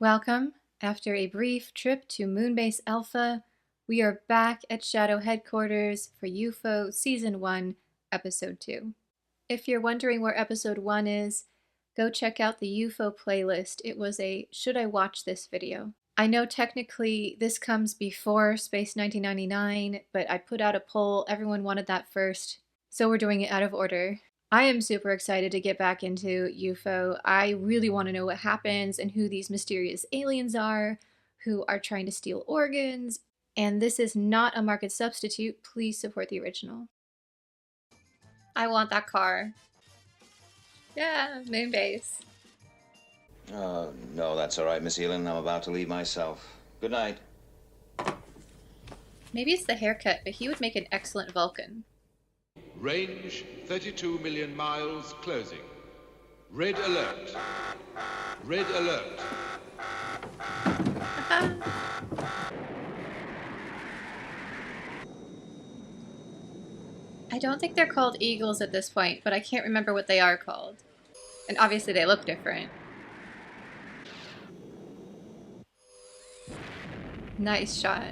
Welcome. After a brief trip to Moonbase Alpha, we are back at Shadow Headquarters for UFO Season 1, Episode 2. If you're wondering where Episode 1 is, go check out the UFO playlist. It was a Should I Watch This video. I know technically this comes before Space 1999, but I put out a poll. Everyone wanted that first, so we're doing it out of order. I am super excited to get back into UFO. I really want to know what happens and who these mysterious aliens are, who are trying to steal organs. And this is not a market substitute. Please support the original. I want that car. Yeah, Moonbase. No, that's all right, Miss Elan. I'm about to leave myself. Good night. Maybe it's the haircut, but he would make an excellent Vulcan. Range 32 million miles closing. Red alert. Red alert. I don't think they're called eagles at this point, but I can't remember what they are called. And obviously they look different. Nice shot.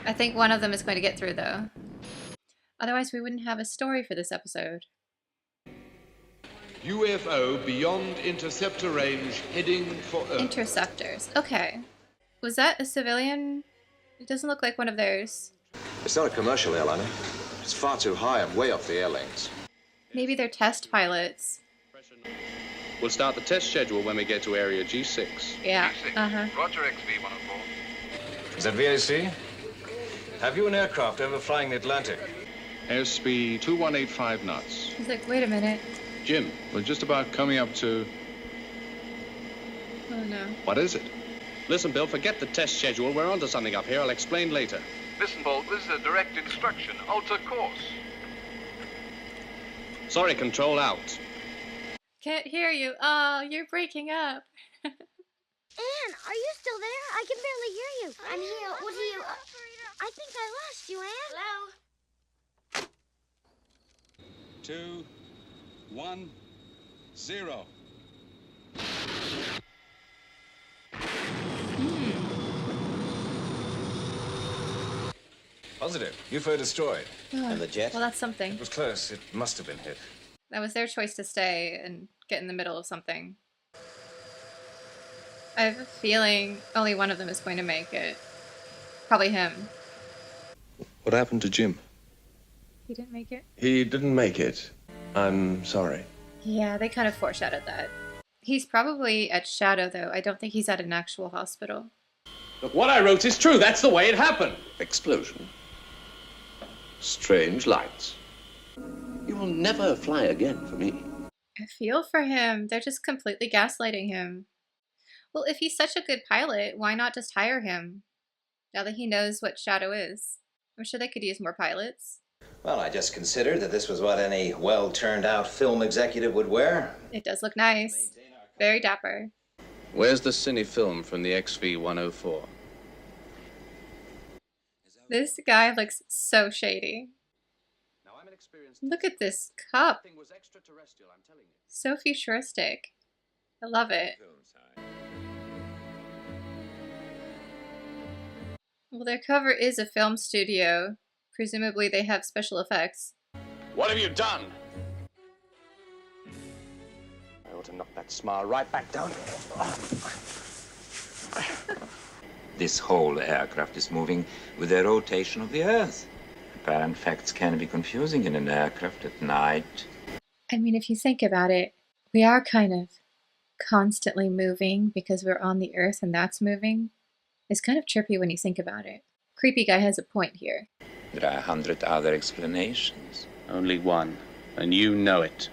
I think one of them is going to get through, though. Otherwise, we wouldn't have a story for this episode. UFO beyond interceptor range heading for Earth. Interceptors. Okay. Was that a civilian? It doesn't look like one of theirs. It's not a commercial airliner. It's far too high and way off the air lanes. Maybe they're test pilots. We'll start the test schedule when we get to area G6. Yeah. G6. Roger, XV-104. Is that VAC? Have you an aircraft ever flying the Atlantic? Airspeed 2185 knots. He's like, wait a minute. Jim, we're just about coming up to... Oh no. What is it? Listen, Bill, forget the test schedule. We're onto something up here. I'll explain later. Listen, Bolt, this is a direct instruction. Alter course. Sorry, control out. Can't hear you. Oh, you're breaking up. Anne, are you still there? I can barely hear you. I'm here. What do you... I think I lost you, Anne. Hello? 2, 1, 0. Positive. UFO destroyed. And the jet? Well, that's something. It was close. It must have been hit. That was their choice to stay and get in the middle of something. I have a feeling only one of them is going to make it. Probably him. What happened to Jim? He didn't make it? He didn't make it. I'm sorry. Yeah, they kind of foreshadowed that. He's probably at Shadow, though. I don't think he's at an actual hospital. Look, what I wrote is true. That's the way it happened. Explosion. Strange lights. You will never fly again for me. I feel for him. They're just completely gaslighting him. Well, if he's such a good pilot, why not just hire him? Now that he knows what Shadow is. I'm sure they could use more pilots. Well, I just considered that this was what any well-turned-out film executive would wear. It does look nice. Very dapper. Where's the cine film from the XV-104? This guy looks so shady. Look at this cup. So futuristic. I love it. Well, their cover is a film studio. Presumably they have special effects. What have you done? I ought to knock that smile right back down. This whole aircraft is moving with the rotation of the Earth. Apparent facts can be confusing in an aircraft at night. I mean, if you think about it, we are kind of constantly moving because we're on the Earth and that's moving. It's kind of trippy when you think about it. Creepy guy has a point here. There are 100 other explanations. Only one, and you know it.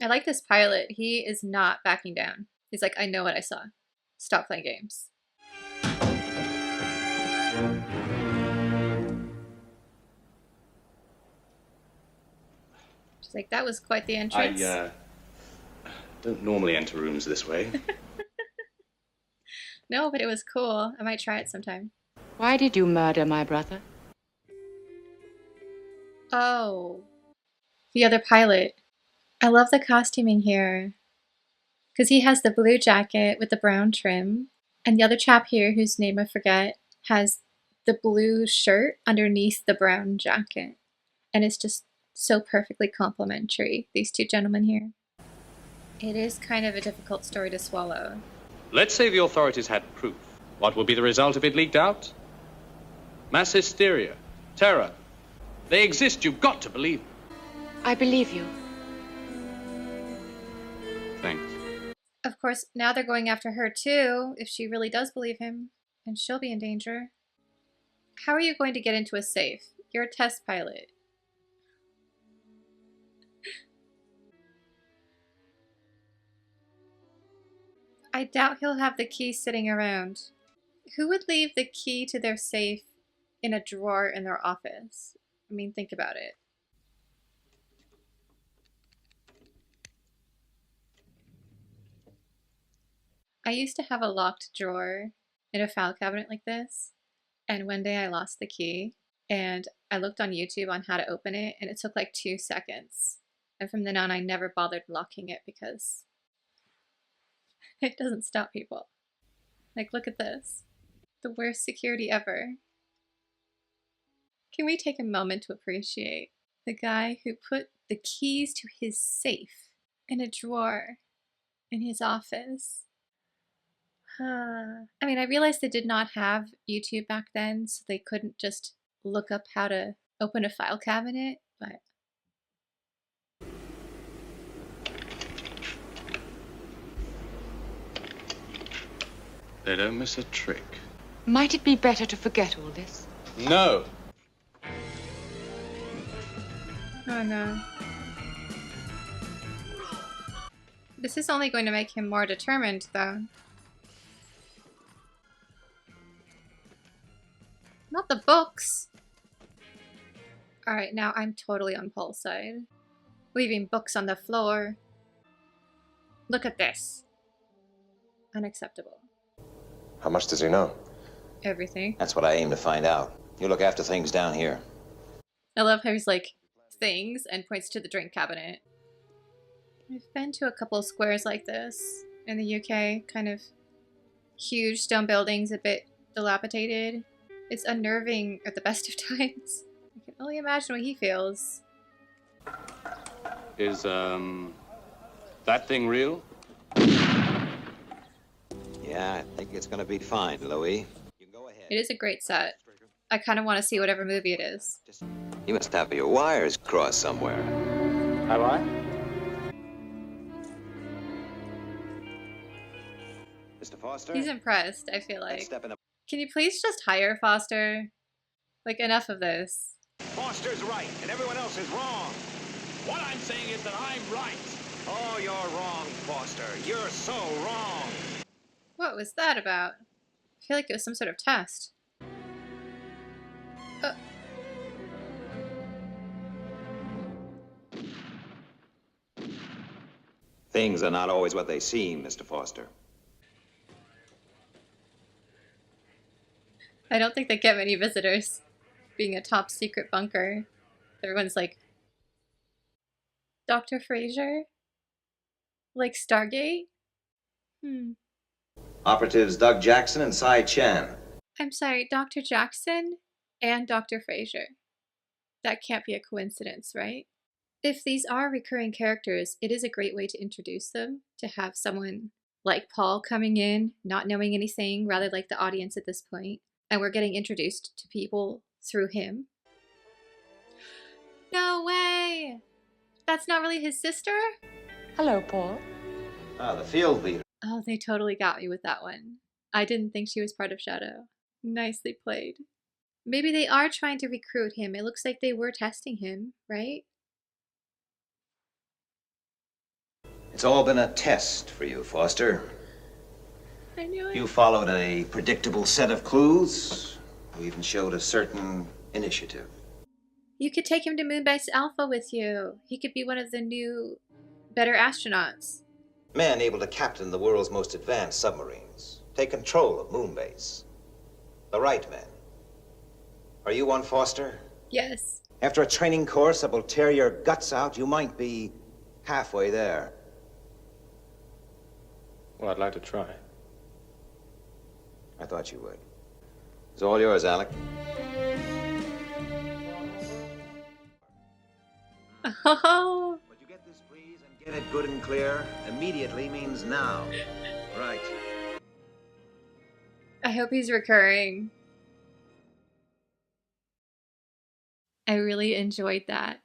I like this pilot. He is not backing down. He's like, I know what I saw. Stop playing games. She's like, that was quite the entrance. I don't normally enter rooms this way. No, but it was cool. I might try it sometime. Why did you murder my brother? Oh. The other pilot. I love the costuming here. Because he has the blue jacket with the brown trim, and the other chap here, whose name I forget, has the blue shirt underneath the brown jacket. And it's just so perfectly complementary, these two gentlemen here. It is kind of a difficult story to swallow. Let's say the authorities had proof. What would be the result if it leaked out? Mass hysteria, terror. They exist. You've got to believe them. I believe you. Thanks. Of course, now they're going after her too, if she really does believe him, and she'll be in danger. How are you going to get into a safe? You're a test pilot. I doubt he'll have the key sitting around. Who would leave the key to their safe in a drawer in their office? I mean, think about it. I used to have a locked drawer in a file cabinet like this, and one day I lost the key, and I looked on YouTube on how to open it, and it took like 2 seconds. And from then on, I never bothered locking it because it doesn't stop people. Like, look at this. The worst security ever. Can we take a moment to appreciate the guy who put the keys to his safe in a drawer in his office? I mean, I realized they did not have YouTube back then, so they couldn't just look up how to open a file cabinet, but... They don't miss a trick. Might it be better to forget all this? No. Oh no. This is only going to make him more determined, though. Not the books! Alright, now I'm totally on Paul's side. Leaving books on the floor. Look at this. Unacceptable. How much does he know? Everything. That's what I aim to find out. You look after things down here. I love how he's like, things, and points to the drink cabinet. I've been to a couple of squares like this in the UK. Kind of huge stone buildings, a bit dilapidated. It's unnerving at the best of times. I can only imagine what he feels. Is, that thing real? Yeah, I think it's gonna be fine, Louis. You can go ahead. It is a great set. I kind of want to see whatever movie it is. You must have your wires crossed somewhere. Have I? Mr. Foster? He's impressed, I feel like. Step in the... Can you please just hire Foster? Like, enough of this. Foster's right, and everyone else is wrong. What I'm saying is that I'm right. Oh, you're wrong, Foster. You're so wrong. What was that about? I feel like it was some sort of test. Things are not always what they seem, Mr. Foster. I don't think they get many visitors. Being a top secret bunker. Everyone's like, Dr. Fraser? Like Stargate? Operatives Doug Jackson and Cy Chan. I'm sorry, Dr. Jackson and Dr. Fraser. That can't be a coincidence, right? If these are recurring characters, it is a great way to introduce them, to have someone like Paul coming in, not knowing anything, rather like the audience at this point, and we're getting introduced to people through him. No way! That's not really his sister? Hello, Paul. Ah, the field leader. Oh, they totally got me with that one. I didn't think she was part of Shadow. Nicely played. Maybe they are trying to recruit him. It looks like they were testing him, right? It's all been a test for you, Foster. I knew it. You followed a predictable set of clues. You even showed a certain initiative. You could take him to Moonbase Alpha with you. He could be one of the new, better astronauts. Man able to captain the world's most advanced submarines. Take control of Moonbase. The right man. Are you one, Foster? Yes. After a training course that will tear your guts out, you might be halfway there. Well, I'd like to try. I thought you would. It's all yours, Alec. Oh, Would you get this, please, and get it good and clear? Immediately means now. Right. I hope he's recurring. I really enjoyed that.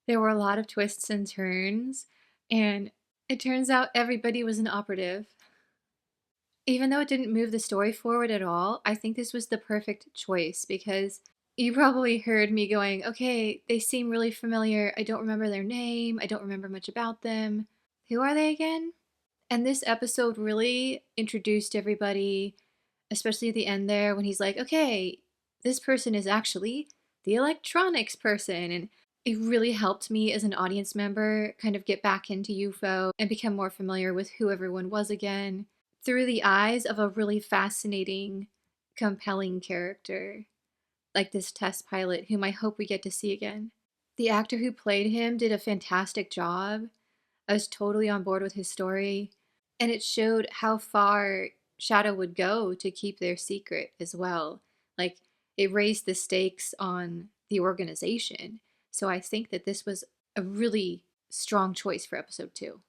There were a lot of twists and turns, and it turns out everybody was an operative. Even though it didn't move the story forward at all, I think this was the perfect choice because you probably heard me going, okay, they seem really familiar. I don't remember their name. I don't remember much about them. Who are they again? And this episode really introduced everybody, especially at the end there when he's like, okay, this person is actually the electronics person. And it really helped me as an audience member kind of get back into UFO and become more familiar with who everyone was again through the eyes of a really fascinating, compelling character like this test pilot whom I hope we get to see again. The actor who played him did a fantastic job. I was totally on board with his story, and it showed how far Shadow would go to keep their secret as well. Like, it raised the stakes on the organization. So I think that this was a really strong choice for episode 2.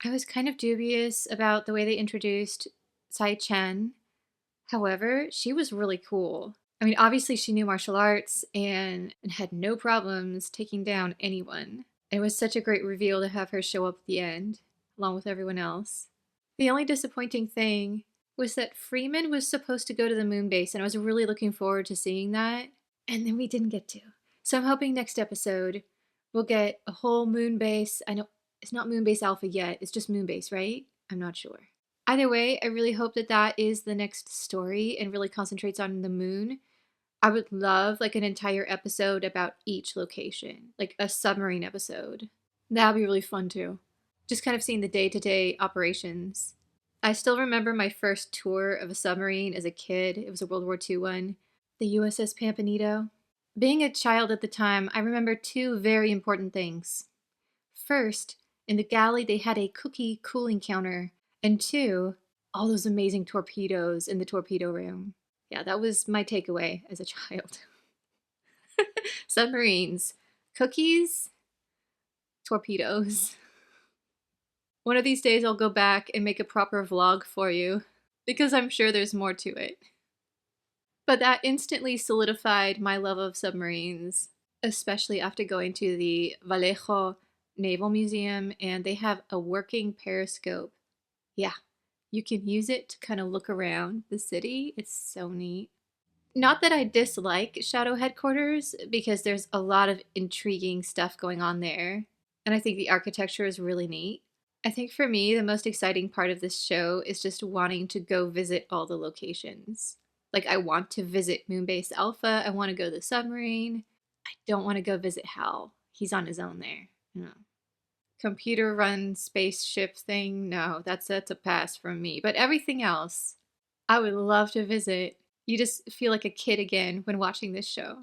I was kind of dubious about the way they introduced Sai Chen. However, she was really cool. I mean, obviously she knew martial arts and had no problems taking down anyone. It was such a great reveal to have her show up at the end, along with everyone else. The only disappointing thing was that Freeman was supposed to go to the moon base, and I was really looking forward to seeing that, and then we didn't get to. So I'm hoping next episode we'll get a whole moon base. I know it's not moon base alpha yet, it's just moon base, right? I'm not sure. Either way, I really hope that that is the next story and really concentrates on the moon. I would love like an entire episode about each location, like a submarine episode. That would be really fun too. Just kind of seeing the day-to-day operations. I still remember my first tour of a submarine as a kid. It was a World War II one, the USS Pampanito. Being a child at the time, I remember 2 very important things. First, in the galley they had a cookie cooling counter, and 2, all those amazing torpedoes in the torpedo room. Yeah, that was my takeaway as a child. Submarines, cookies, torpedoes. One of these days I'll go back and make a proper vlog for you, because I'm sure there's more to it. But that instantly solidified my love of submarines, especially after going to the Vallejo Naval Museum, and they have a working periscope. Yeah, you can use it to kind of look around the city. It's so neat. Not that I dislike Shadow Headquarters, because there's a lot of intriguing stuff going on there, and I think the architecture is really neat. I think for me, the most exciting part of this show is just wanting to go visit all the locations. Like, I want to visit Moonbase Alpha, I want to go to the submarine. I don't want to go visit Hal. He's on his own there. No. Computer run spaceship thing, no, that's a pass from me. But everything else, I would love to visit. You just feel like a kid again when watching this show.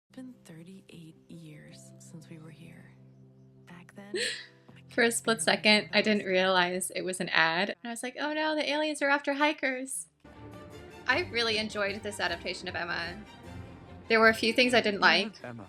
It's been 38 years since we were here. Back then, for a split second, I didn't realize it was an ad. And I was like, oh no, the aliens are after hikers. I really enjoyed this adaptation of Emma. There were a few things I didn't like. Emma.